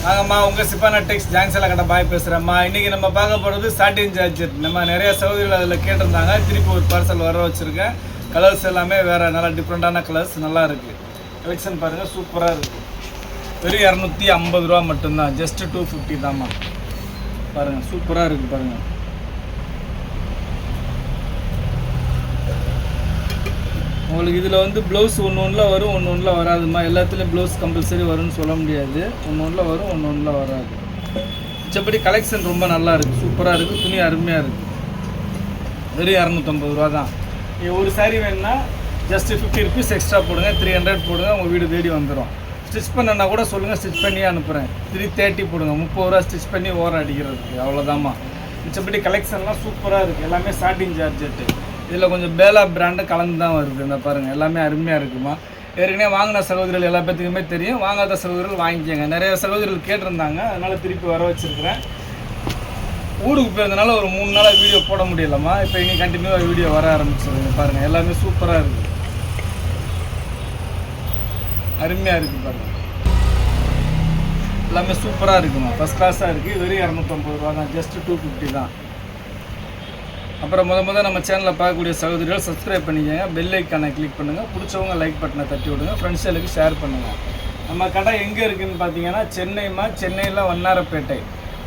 வாங்கம்மா உங்கள் சிப்பானா டெக்ஸ் ஜாங்ஸில் கடை பாய் பேசுகிறேம்மா. இன்றைக்கி நம்ம பார்க்க போகிறது சாட்டின் ஜார்ஜெட். நம்ம நிறைய சகோதரிகள் அதில் கேட்டிருந்தாங்க. திருப்பி ஒரு பார்சல் வர வச்சுருக்கேன். கலர்ஸ் எல்லாமே வேறு நல்லா டிஃப்ரெண்ட்டான கலர்ஸ் நல்லா இருக்குது. கலெக்ஷன் பாருங்கள், சூப்பராக இருக்குது. வெறும் 250 ரூபா மட்டும்தான். ஜஸ்ட்டு 250 தான்மா. பாருங்கள், சூப்பராக இருக்குது பாருங்கள். உங்களுக்கு இதில் வந்து ப்ளவுஸ் ஒன்று வரும், ஒன்று வராதுமா. எல்லாத்துலேயும் ப்ளவுஸ் கம்பல்சரி வரும்னு சொல்ல முடியாது. ஒன்று வரும், ஒன்று வராது. மிச்சப்படி கலெக்ஷன் ரொம்ப நல்லா இருக்குது, சூப்பராக இருக்குது. துணி அருமையாக இருக்குது. வெறும் 250 ரூபா தான். ஒரு சாரீ வேணுன்னா ஜஸ்ட்டு 50 ருபீஸ் எக்ஸ்ட்ரா போடுங்க. 300 போடுங்க, உங்கள் வீடு தேடி வந்துடும். ஸ்டிச் பண்ணனா கூட சொல்லுங்கள், ஸ்டிச் பண்ணியே அனுப்புகிறேன். 330 போடுங்க. 30 ரூபா ஸ்டிச் பண்ணி ஓரம் அடிக்கிறதுக்கு, அவ்வளோதாம்மா. மிச்சப்படி கலெக்ஷன்லாம் சூப்பராக இருக்குது. எல்லாமே சாட்டின் ஜார்ஜெட்டு. இதில் கொஞ்சம் பேலா பிராண்டு கலந்து தான் வருது. இந்த பாருங்கள், எல்லாமே அருமையாக இருக்குமா. ஏற்கனவே வாங்கின சகோதரிகள் எல்லா பேத்துக்குமே தெரியும். வாங்காத சகோதரிகள் வாங்கிக்கோங்க. நிறைய சகோதரிகள் கேட்டிருந்தாங்க, அதனால் திருப்பி வர வச்சுருக்கிறேன். ஊருக்கு போயிருந்தனால ஒரு 3 நாளாக வீடியோ போட முடியலம்மா. இப்போ இங்கே கண்டினியூவாக வீடியோ வர ஆரம்பிச்சிருங்க. பாருங்கள், எல்லாமே சூப்பராக இருக்குது, அருமையாக இருக்குது. பாருங்கள், எல்லாமே சூப்பராக இருக்குமா. ஃபஸ்ட் கிளாஸாக இருக்குது. வெறும் 250 ரூபா தான். ஜஸ்ட்டு 250 தான். அப்புறம் முத நம்ம சேனலில் பார்க்கக்கூடிய சகோதரிகள் சப்ஸ்கிரைப் பண்ணிக்கோங்க. பெல் ஐக்கானை கிளிக் பண்ணுங்கள். பிடிச்சவங்க லைக் பட்டனை தட்டி விடுங்க. ஃப்ரெண்ட்ஸுகளுக்கு ஷேர் பண்ணுங்கள். நம்ம கடை எங்கே இருக்குதுன்னு பார்த்தீங்கன்னா சென்னையில் வண்ணாரப்பேட்டை.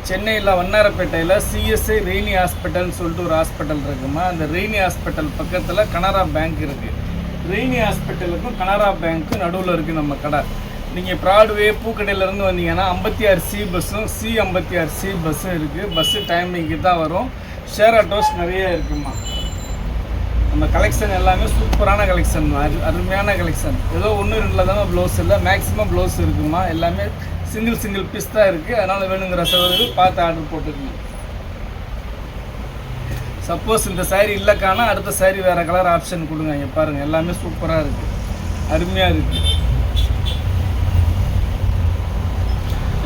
சென்னையில் வண்ணாரப்பேட்டையில் சிஎஸ்ஐ ரெய்னி ஹாஸ்பிட்டல்னு சொல்லிட்டு ஒரு ஹாஸ்பிட்டல் இருக்குமா. அந்த ரெய்னி ஹாஸ்பிட்டல் பக்கத்தில் கனரா பேங்க் இருக்குது. ரெய்னி ஹாஸ்பிட்டலுக்கும் கனரா பேங்க்கும் நடுவில் இருக்குது நம்ம கடை. நீங்கள் ப்ராட்வே பூக்கடையிலேருந்து வந்தீங்கன்னா 56C பஸ்ஸும் C56C பஸ்ஸும் இருக்குது. பஸ்ஸு டைமிங்க்கு தான் வரும். ஷேர் ஆட்டோஸ் நிறைய இருக்குமா. நம்ம கலெக்ஷன் எல்லாமே சூப்பரான கலெக்ஷன், அருமையான கலெக்ஷன். ஏதோ 1-2 தானே ப்ளவுஸ் இல்லை, மேக்ஸிமம் ப்ளவுஸ் இருக்குமா. எல்லாமே சிங்கிள் பீஸ் தான் இருக்குது. அதனால் வேணுங்கிற சகோதரர்கள் பார்த்து ஆர்டர் போட்டுக்கணும். சப்போஸ் இந்த சாரீ இல்லைக்கானா அடுத்த சாரீ வேறு கலர் ஆப்ஷன் கொடுங்க. இங்கே பாருங்கள், எல்லாமே சூப்பராக இருக்குது, அருமையாக இருக்குது.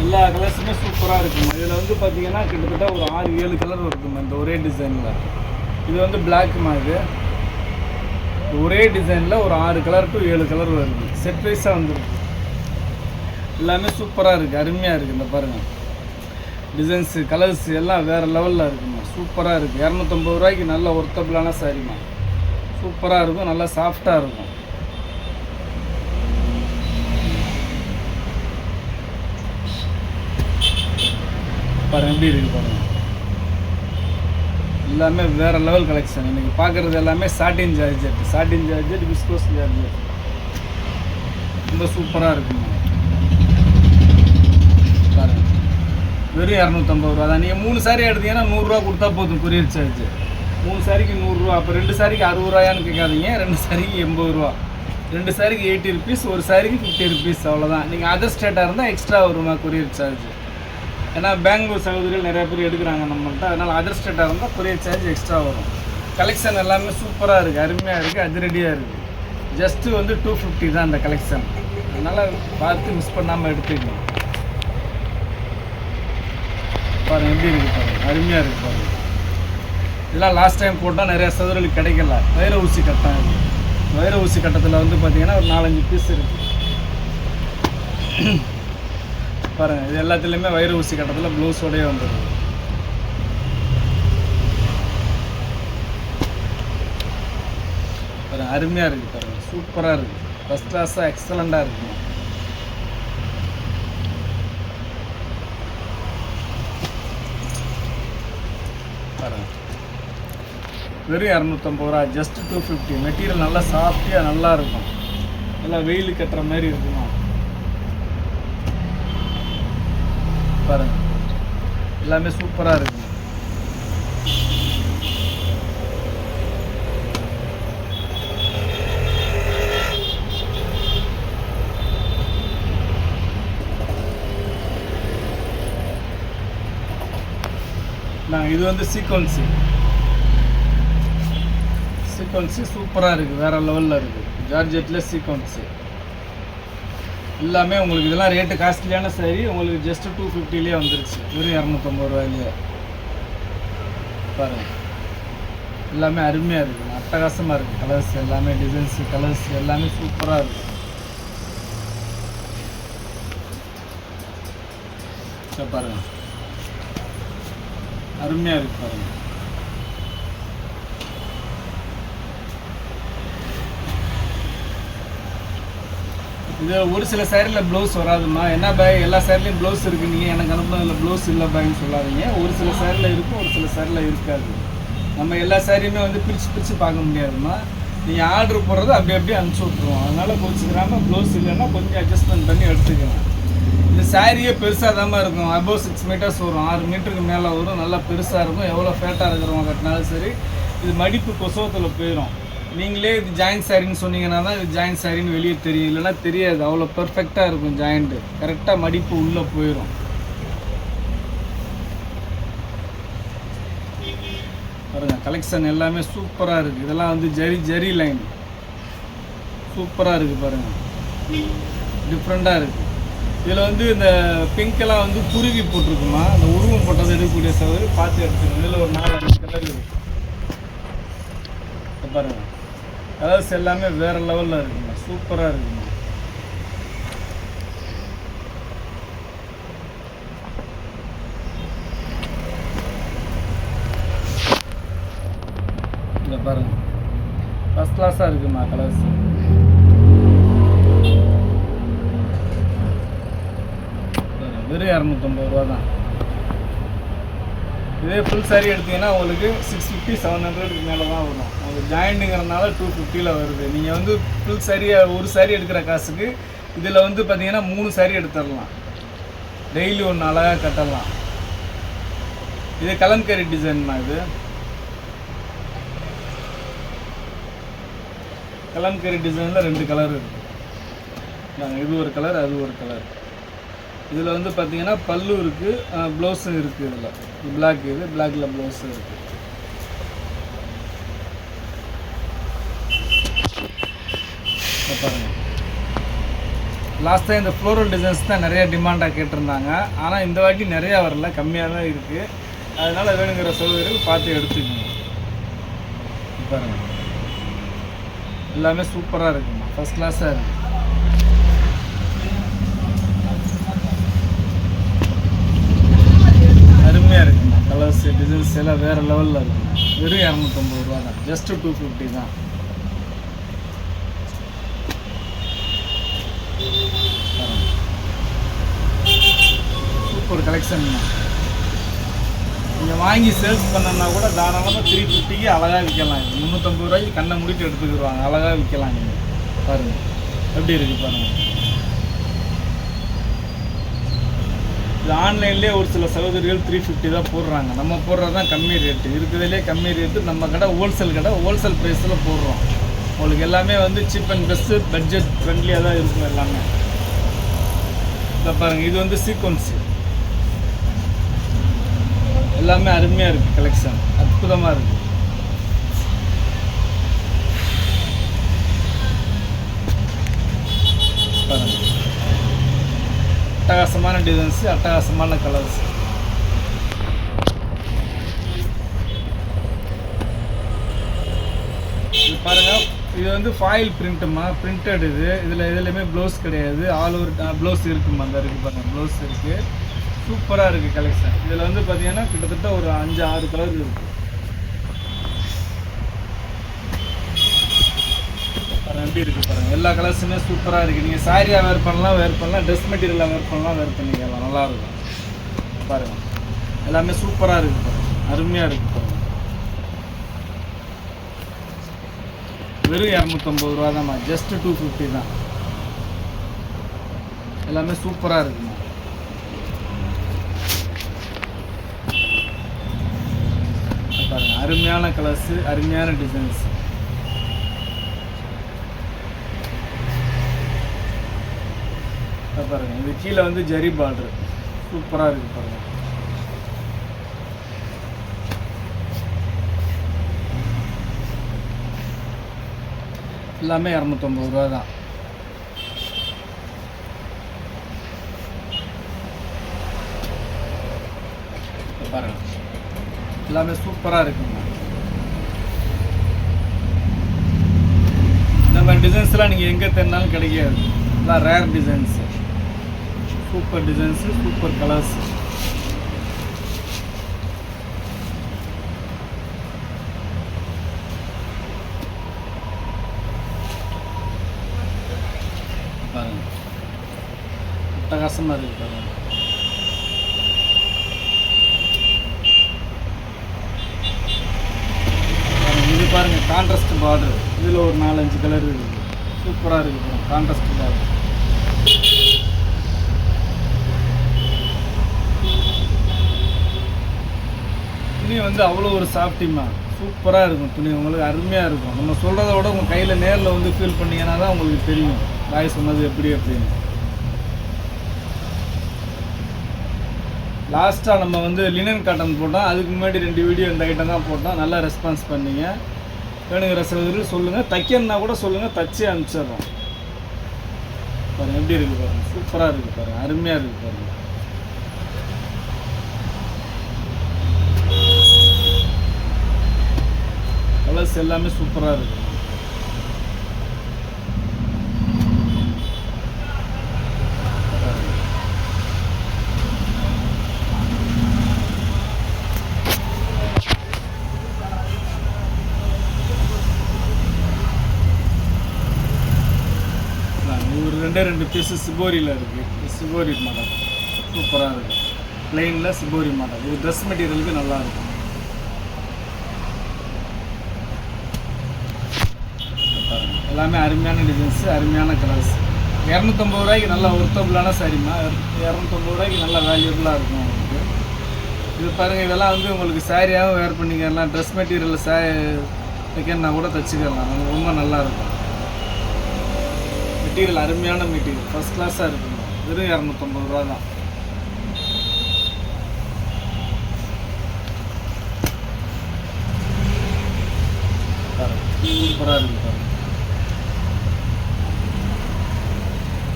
எல்லா கலர்ஸுமே சூப்பராக இருக்குமா. இதில் வந்து பார்த்திங்கன்னா கிட்டத்தட்ட ஒரு 6-7 கலர் இருக்குமா இந்த ஒரே டிசைனில். இது வந்து பிளாக்குமா. இது ஒரே டிசைனில் ஒரு 6 கலர் டு 7 கலர் வருது. செட் வைஸாக வந்துருக்கு. எல்லாமே சூப்பராக இருக்குது, அருமையாக இருக்குது. இந்த பாருங்கள், டிசைன்ஸு கலர்ஸ் எல்லாம் வேறு லெவலில் இருக்குமா. சூப்பராக இருக்குது. 250 ரூபாய்க்கு நல்ல ஒர்த்தபிளான சாரீமா. சூப்பராக இருக்கும், நல்லா சாஃப்டாக இருக்கும். பாருங்கள் எப்படி இருக்குது பாருங்கள். எல்லாமே வேறு லெவல் கலெக்ஷன். இன்றைக்கி பார்க்குறது எல்லாமே சாட்டின் ஜார்ஜெட் விஸ்கோஸ் ஜார்ஜெட். ரொம்ப சூப்பராக இருக்குங்க. பாருங்கள், வெறும் 250 ரூபா தான். நீங்கள் 3 சாரீ எடுத்தீங்கன்னா 100 ரூபா கொடுத்தா போதும் கொரியர் சார்ஜ். 3 சாரிக்கு 100 ரூபா. அப்போ 2 சாரிக்கு 60 ரூபாயான்னு கேட்காதீங்க. 2 சாரிக்கு 80 ரூபா. 2 சாரிக்கு 80 ருபீஸ், ஒரு சாரிக்கு 50 ருபீஸ், அவ்வளோதான். நீங்கள் அதர் ஸ்டேட்டாக இருந்தால் எக்ஸ்ட்ரா வருமா கொரியர் சார்ஜ். ஏன்னா பெங்களூர் சகோதரிகள் நிறையா பேர் எடுக்கிறாங்க நம்மள்கிட்ட. அதனால் அதர் ஸ்டேட்டாக இருந்தால் கொரியர் சார்ஜ் எக்ஸ்ட்ரா வரும். கலெக்ஷன் எல்லாமே சூப்பராக இருக்குது, அருமையாக இருக்குது, அதிரடியாக இருக்குது. ஜஸ்ட்டு வந்து 250 தான் இந்த கலெக்ஷன். அதனால் பார்த்து மிஸ் பண்ணாமல் எடுத்துக்கணும். பாருங்கள் எப்படி இருக்குது பாருங்கள், அருமையாக இருக்குது பாருங்கள். இதெல்லாம் லாஸ்ட் டைம் போட்டால் நிறையா சகோதரிகளுக்கு கிடைக்கல. வைர ஊசி கட்டம் இருக்குது. வைர ஊசி கட்டத்தில் வந்து பார்த்திங்கன்னா ஒரு 4-5 பீஸ் இருக்குது. பாருங்கள், இது எல்லாத்துலேயுமே வைர ஊசி கட்டத்தில் ப்ளவுஸோடையே வந்துடுது. பாருங்கள், அருமையாக இருக்குது பாருங்கள், சூப்பராக இருக்குது, ஃபஸ்ட் கிளாஸாக எக்ஸலண்ட்டாக இருக்குங்க. பாருங்கள், வெறும் 250 ரூபா. ஜஸ்ட்டு 250. மெட்டீரியல் நல்லா சாஃப்டியாக நல்லா இருக்கும். நல்லா வெயில் கட்டுற மாதிரி இருக்குமா. பாருங்கள், எல்லாமே சூப்பராக இருக்குங்க. இது வந்து சீக்வன்ஸு சூப்பராக இருக்குது, வேறு லெவலில் இருக்குது. ஜார்ஜெட்டில் சீக்வன்ஸு எல்லாமே உங்களுக்கு. இதெல்லாம் ரேட்டு காஸ்ட்லியான சாரீ. உங்களுக்கு ஜஸ்ட்டு 250லேயே வந்துருச்சு. வெறும் 250 ரூபாயிலேயே. பாருங்கள், எல்லாமே அருமையாக இருக்குது, அட்டகாசமாக இருக்குது. கலர்ஸ் எல்லாமே, டிசைன்ஸு கலர்ஸ் எல்லாமே சூப்பராக இருக்குது. பாருங்கள், அருமையாக இருக்குது பாருங்கள். இது ஒரு சில சேரீயில் ப்ளவுஸ் வராதுமா. என்ன பாய் எல்லா சேரீலையும் ப்ளவுஸ் இருக்குது, நீங்கள் எனக்கு அனுப்புனதில் ப்ளவுஸ் இல்லை பாய்ன்னு சொல்லாதீங்க. ஒரு சில சேரீயில் இருக்கும், ஒரு சில சேரீயில் இருக்காது. நம்ம எல்லா சேரீயுமே வந்து பிரித்து பார்க்க முடியாதுமா. நீங்கள் ஆர்டர் போடுறது அப்படியே அனுப்பிச்சி விட்ருவோம். அதனால் கோச்சிக்கிறாமல் ப்ளவுஸ் இல்லைன்னா கொஞ்சம் அட்ஜஸ்ட்மெண்ட் பண்ணி எடுத்துக்கலாம். இந்த சாரியே பெருசாக தான் இருக்கும். அபோவ் 6 மீட்டர்ஸ் வரும், 6 மீட்டருக்கு மேலே வரும். நல்லா பெருசாக இருக்கும். எவ்வளோ ஃபேட்டாக இருக்கிறவங்க கட்டினாலும் சரி. இது மடிப்பு கொசவத்தில் போயிடும். நீங்களே இது ஜாயின்ட் சாரின்னு சொன்னீங்கன்னா தான் இது ஜாயின்ட் சாரின்னு வெளியே தெரியும், இல்லைன்னா தெரியாது. அவ்வளோ பர்ஃபெக்டாக இருக்கும். ஜாயிண்ட்டு கரெக்டாக மடிப்பு உள்ளே போயிடும். பாருங்கள், கலெக்ஷன் எல்லாமே சூப்பராக இருக்குது. இதெல்லாம் வந்து ஜரி லைன் சூப்பராக இருக்குது பாருங்கள், டிஃப்ரெண்ட்டாக இருக்குது. இதில் வந்து இந்த பிங்க்கெல்லாம் வந்து குருவி போட்டிருக்குமா, அந்த உருவம் போட்டது எடுக்கக்கூடிய சவறு பார்த்து எடுத்துக்கணும். இதில் ஒரு 4-5 கலர் இருக்குது பாருங்கள். கலர்ஸ் எல்லாமே வேறு லெவலில் இருக்குங்க, சூப்பராக இருக்குங்க. இதில் பாருங்கள், ஃபஸ்ட் கிளாஸாக இருக்குமா கலர்ஸ். வெறும் 250 ரூபா தான். இதே ஃபுல் சாரீ எடுத்திங்கன்னா உங்களுக்கு 650 700க்கு மேலே தான் வரும். உங்களுக்கு ஜாயிண்ட்டுங்கிறதுனால 250 வருது. நீங்கள் வந்து ஃபுல் சாரீ ஒரு சாரீ எடுக்கிற காசுக்கு இதில் வந்து பார்த்தீங்கன்னா 3 சாரீ எடுத்துடலாம். டெய்லி ஒன்று அழகாக கட்டலாம். இது கலம்கரி டிசைன்மா. இது கலம்கரி டிசைனில் 2 கலர் இருக்குது. இது ஒரு கலர், அது ஒரு கலர். இதில் வந்து பார்த்தீங்கன்னா பல்லு இருக்குது, ப்ளவுஸும் இருக்குது. இதில் பிளாக், இது பிளாக்கில் ப்ளவுஸும் இருக்குது. பாருங்கள், லாஸ்ட் டைம் இந்த ஃப்ளோரல் டிசைன்ஸ் தான் நிறையா டிமாண்டாக கேட்டிருந்தாங்க. ஆனால் இந்த வாட்டி நிறையா வரல, கம்மியாக தான் இருக்குது. அதனால் வேணுங்கிற சௌகரியங்கள் பார்த்து எடுத்துக்கணும். பாருங்கள், எல்லாமே சூப்பராக இருக்குமா, ஃபஸ்ட் கிளாஸாக இருக்குது. அருமையாக இருக்குங்க. கலர்ஸ் டிசைன்ஸ் எல்லாம் வேறு லெவலில் இருக்குங்க. வெறும் 250 ரூபா தான், ஜஸ்ட்டு 250 தான். சூப்பர் கலெக்ஷன் தான். நீங்கள் வாங்கி சேல்ஸ் பண்ணனா கூட தாராளமாக 350க்கு அழகாக விற்கலாம். இது 350 ரூபாய்க்கு கண்ணை முடிட்டு எடுத்துக்கிடுவாங்க, அழகாக விற்கலாம். நீங்கள் பாருங்கள் எப்படி இருக்குது பாருங்கள். இது ஆன்லைன்லேயே ஒரு சில சகோதரிகள் 350 தான் போடுறாங்க. நம்ம போடுறது தான் கம்மி ரேட்டு, இருக்கிறதுலே கம்மி ரேட்டு. நம்ம கடை ஹோல்சேல் கடை, ஹோல்சேல் ப்ரைஸில் போடுறோம். உங்களுக்கு எல்லாமே வந்து சீப் அண்ட் பெஸ்ட்டு, பட்ஜெட் ஃப்ரெண்ட்லியாக தான் இருக்கும் எல்லாமே. இதை பாருங்கள், இது வந்து சீக்வன்ஸு எல்லாமே அருமையாக இருக்குது. கலெக்ஷன் அற்புதமாக இருக்குது. பாருங்கள், அட்டகாசமான டிசைன்ஸு, அட்டகாசமான கலர்ஸ். இது பாருங்கள், இது வந்து ஃபாயில் பிரிண்ட்டுமா, பிரிண்டட். இதில் எதுலையுமே ப்ளவுஸ் கிடையாது. ஆல் ஓவர் ப்ளவுஸ் இருக்குமா, அந்த இருக்குது பாருங்கள், ப்ளவுஸ் இருக்குது. சூப்பராக இருக்குது கலெக்ஷன். இதில் வந்து பார்த்தீங்கன்னா கிட்டத்தட்ட ஒரு 5-6 கலர் இருக்குது. எப்படி இருக்குது பாருங்கள், எல்லா கலர்ஸுமே சூப்பராக இருக்குது. நீங்கள் சாரியாக வேர் பண்ணலாம், ட்ரெஸ் மெட்டீரியலாக வேர் பண்ணிக்கலாம், நல்லாயிருக்கும். பாருங்கள், எல்லாமே சூப்பராக இருக்குது பாருங்கள், அருமையாக இருக்குது பாருங்கள். வெறும் 250 ரூபா தான்மா, ஜஸ்ட்டு 250 தான். எல்லாமே சூப்பராக இருக்குமா. பாருங்கள், அருமையான கலர்ஸு, அருமையான டிசைன்ஸ். பாருங்கள், இது கீழே வந்து ஜரி பார்டர் சூப்பராக இருக்குது பாருங்கள். எல்லாமே 250 ரூபா தான். பாருங்கள், எல்லாமே சூப்பராக இருக்குங்க. இந்த மாதிரி டிசைன்ஸ்லாம் நீங்கள் எங்கே தேடினாலும் கிடைக்காது. எல்லாம் rare designs, super designs, super colours. அட்டகாசமாக இருக்குது பாருங்க. இது பாருங்கள் கான்ட்ராஸ்ட் பார்டர், இதில் ஒரு 4-5 கலர் இருக்குது, சூப்பராக இருக்குது பாருங்கள் கான்ட்ராஸ்ட் பார்டர். துணி வந்து அவ்வளோ ஒரு சாஃப்டிமா, சூப்பராக இருக்கும் துணி, உங்களுக்கு அருமையாக இருக்கும். நம்ம சொல்கிறத விட உங்கள் கையில் நேரில் வந்து ஃபீல் பண்ணிங்கன்னா தான் உங்களுக்கு தெரியும் வாய் சொன்னது எப்படி அப்படின்னு. லாஸ்ட்டாக நம்ம வந்து லினன் காட்டன் போட்டோம், அதுக்கு முன்னாடி 2 வீடியோ இந்த ஐட்டம் தான் போட்டோம். நல்லா ரெஸ்பான்ஸ் பண்ணிங்க. வேணுங்கிற சகோதரர் சொல்லுங்கள், தைக்கணுன்னா கூட சொல்லுங்கள், தச்சு அனுப்பிச்சிடுறோம். பாருங்கள் எப்படி இருக்குது பாருங்கள், சூப்பராக இருக்குது பாருங்கள், அருமையாக இருக்குது பாருங்கள். கலர்ஸ் எல்லாமே சூப்பராக இருக்குது. ஒரு 2 பீஸு சிபோரியில் இருக்குது, சிபோரி மாடல் சூப்பராக இருக்குது. ப்ளெயினில் சிபோரி மாடல், இது ட்ரெஸ் மெட்டீரியலுக்கு நல்லாயிருக்கும். எல்லாமே அருமையான டிசைன்ஸு, அருமையான கலர்ஸ். 250 ரூபாய்க்கு நல்ல ஒர்த்தபுளான சாரிம்மா, 250 ரூபாய்க்கு நல்ல வேல்யூபுளாக இருக்கும் உங்களுக்கு. இது பாருங்கள், இதெல்லாம் வந்து உங்களுக்கு சாரியாகவும் வேர் பண்ணிக்கலாம், ட்ரெஸ் மெட்டீரியலில் தைக்கணுன்னா கூட தைச்சிக்கலாம், ரொம்ப நல்லாயிருக்கும். மெட்டீரியல் அருமையான மெட்டீரியல், ஃபஸ்ட் கிளாஸாக இருக்குங்க. வெறும் 250 ரூபா தான். சூப்பராக இருக்குது பாருங்கள்.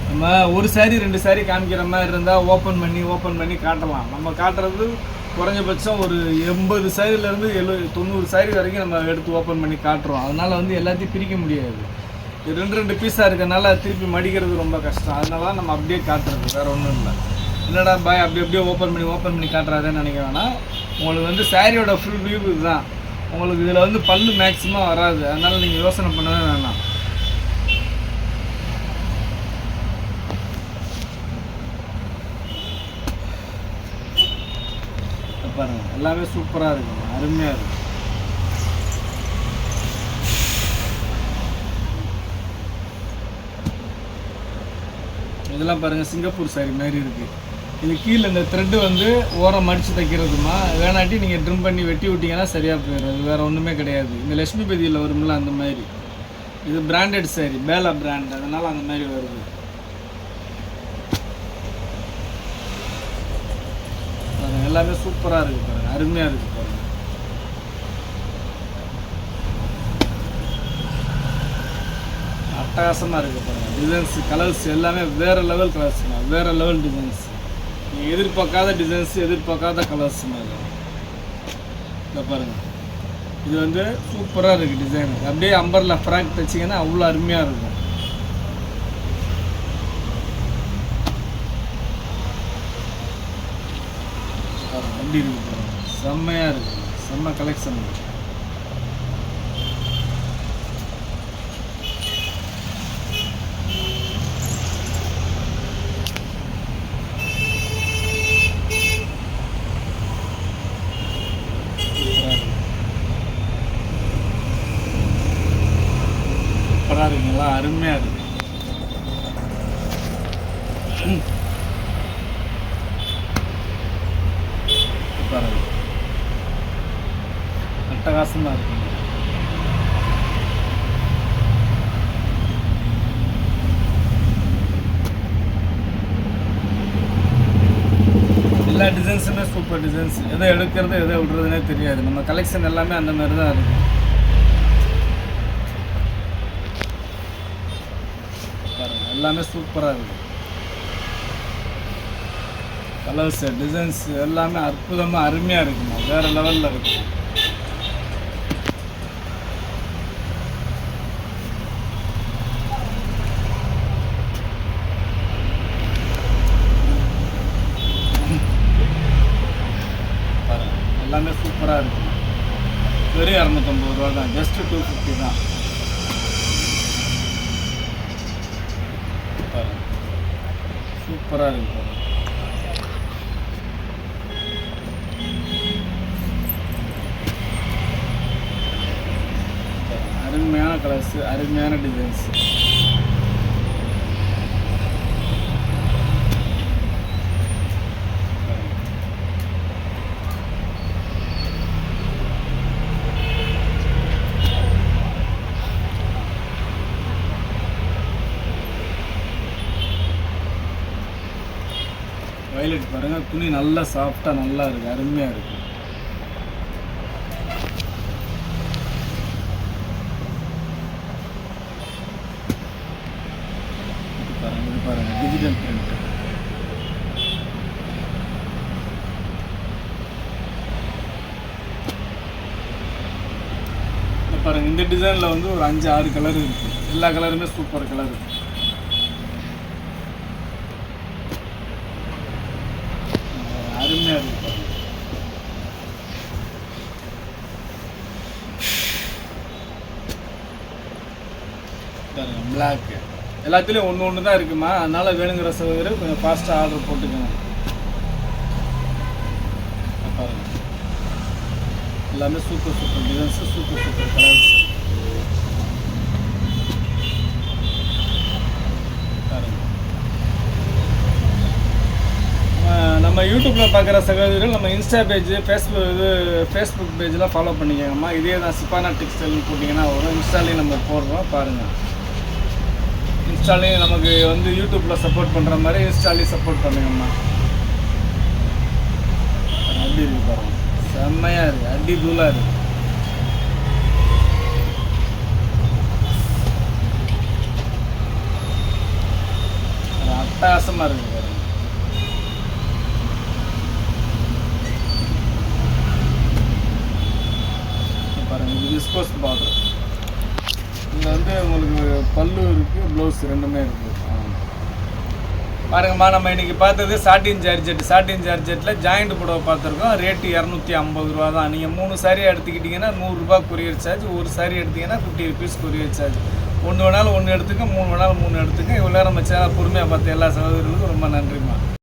நம்ம ஒரு சாரி 2 சாரி காமிக்கிற மாதிரி இருந்தால் ஓப்பன் பண்ணி காட்டலாம். நம்ம காட்டுறது குறைஞ்சபட்சம் ஒரு 80 சாரிலேருந்து 90 சாரி வரைக்கும் நம்ம எடுத்து ஓப்பன் பண்ணி காட்டுறோம். அதனால் வந்து எல்லாத்தையும் பிரிக்க முடியாது. இது 2 பீஸாக இருக்கிறதுனால திருப்பி மடிக்கிறது ரொம்ப கஷ்டம். அதனால தான் நம்ம அப்படியே காட்டுறது, வேறு ஒன்றும் இல்லை. என்னடா பாய் அப்படியே ஓப்பன் பண்ணி காட்டுறாருன்னு நினைக்க வேணாம். உங்களுக்கு வந்து சாரியோட ஃபுல் வியூ இதுதான். உங்களுக்கு இதில் வந்து பல்லு மேக்ஸிமம் வராது, அதனால் நீங்கள் யோசனை பண்ணவே வேணாம். பாருங்கள் எல்லாமே சூப்பராக இருக்குங்க, அருமையாக இருக்குது. இதெல்லாம் பாருங்கள் சிங்கப்பூர் சாரி மாதிரி இருக்குது. இது கீழே இந்த த்ரெட்டு வந்து ஓரம் மடித்து தைக்கிறதுமா, வேணாட்டி நீங்கள் ட்ரிம் பண்ணி வெட்டி விட்டிங்கன்னா சரியாக போயிடும். அது வேறு ஒன்றுமே கிடையாது. இந்த லட்சுமி பதியில் வரும்ல அந்த மாதிரி. இது பிராண்டட் சாரி, பேலா பிராண்ட், அதனால் அந்த மாதிரி வருது. எல்லாமே சூப்பராக இருக்குது பாருங்கள், அருமையாக இருக்குது பாருங்கள். அட்டகாசமாக இருக்குது பாருங்கள். டிசைன்ஸ் கலர்ஸ் எல்லாமே வேறு லெவல் கலர்ஸுங்க, வேறு லெவல் டிசைன்ஸ். நீங்கள் எதிர்பார்க்காத டிசைன்ஸ், எதிர்பார்க்காத கலர்ஸ் மாதிரி. இதை பாருங்கள், இது வந்து சூப்பராக இருக்குது டிசைன். அப்படியே அம்பர்லா ஃப்ராக் தைச்சிங்கன்னா அவ்வளோ அருமையாக இருக்கும். எப்படி இருக்குது பாருங்கள், செம்மையாக இருக்குது, செம்ம கலெக்ஷன். சூப்பராக இருக்குங்களா, அருமையாக இருக்குது. பாருங்க, அட்டகாசமாக இருக்குங்க. எல்லா டிசைன்ஸுமே சூப்பர் டிசைன்ஸ். எதை எடுக்கிறது எதை விடுறதுனே தெரியாது. நம்ம கலெக்ஷன் எல்லாமே அந்த மாதிரி தான் இருக்குது. பாருங்கள் எல்லாமே சூப்பராக இருக்குது. கலர்ஸு டிசைன்ஸ் எல்லாமே அற்புதமாக அருமையாக இருக்குமா, வேறு லெவலில் இருக்குது. எல்லாமே சூப்பராக இருக்குது. வெறும் 250 ரூபா தான், ஜஸ்ட்டு 250 தான். சூப்பராக இருக்கு. அருமையான கலர்ஸு, அருமையான டிசைன்ஸு. வயலட் பாருங்கள், துணி நல்லா சாஃப்டாக நல்லா இருக்குது, அருமையாக இருக்குது. இது பாருங்கள் டிஜிட்டல் பிரிண்ட். பாருங்கள் இந்த டிசைனில் வந்து ஒரு 5-6 கலர் இருக்குது. எல்லா கலருமே சூப்பர் கலர். அருமையாக இருக்குது பாருங்கள். பிளாக்கு எல்லாத்துலேயும் ஒன்று தான் இருக்குமா, அதனால் வேணுங்கிற சகோதரர் கொஞ்சம் ஃபாஸ்ட்டாக ஆர்டர் போட்டுக்கணும். பாருங்கள் எல்லாமே சூப்பர் டிசைன்ஸு, சூப்பர் கலர்ஸ். நம்ம யூடியூப்பில் பார்க்குற சகோதரர்கள் நம்ம இன்ஸ்டா பேஜ், ஃபேஸ்புக் பேஜெலாம் ஃபாலோ பண்ணிக்கோங்கம்மா. இதே தான் சிப்பானா டெக்ஸ்டைல்னு போட்டிங்கன்னா வரும். இன்ஸ்டாலேயும் நம்ம போடுறோம் பாருங்கள். இன்ஸ்டாலையும் நமக்கு வந்து யூடியூப்பில் சப்போர்ட் பண்ணுற மாதிரி இன்ஸ்டாலையும் சப்போர்ட் பண்ணுங்கம்மா. அப்படி இருக்குது பாருங்கள், செம்மையாக இருக்குது, அடி தூளாக இருக்குது. அட்டகாசமாக இருக்குது பாருங்கள். பாருங்கள் இது விஸ்கோஸ் பார்டர். இதில் வந்து உங்களுக்கு பல்லு இருக்குது, ப்ளவுஸ் ரெண்டுமே இருக்குது. பாருங்கம்மா, நம்ம இன்றைக்கி பார்த்தது சாட்டின் ஜார்ஜெட்டில் ஜாயிண்ட் புடவை பார்த்துருக்கோம். ரேட்டு 250 ரூபா தான். நீங்கள் 3 சாரீ எடுத்துக்கிட்டிங்கன்னா 100 ரூபா கொரியர் சார்ஜ். ஒரு சாரீ எடுத்திங்கன்னா 50 ருபீஸ் கொரியர் சார்ஜ். 1 வேணாலும் 1 எடுத்துக்க, 3 வேணாலும் 3 எடுத்துக்க. இவ்வளோ நம்ம சேனல் பொறுமையாக பார்த்து எல்லா சகோதரர்களுக்கும் ரொம்ப நன்றிம்மா.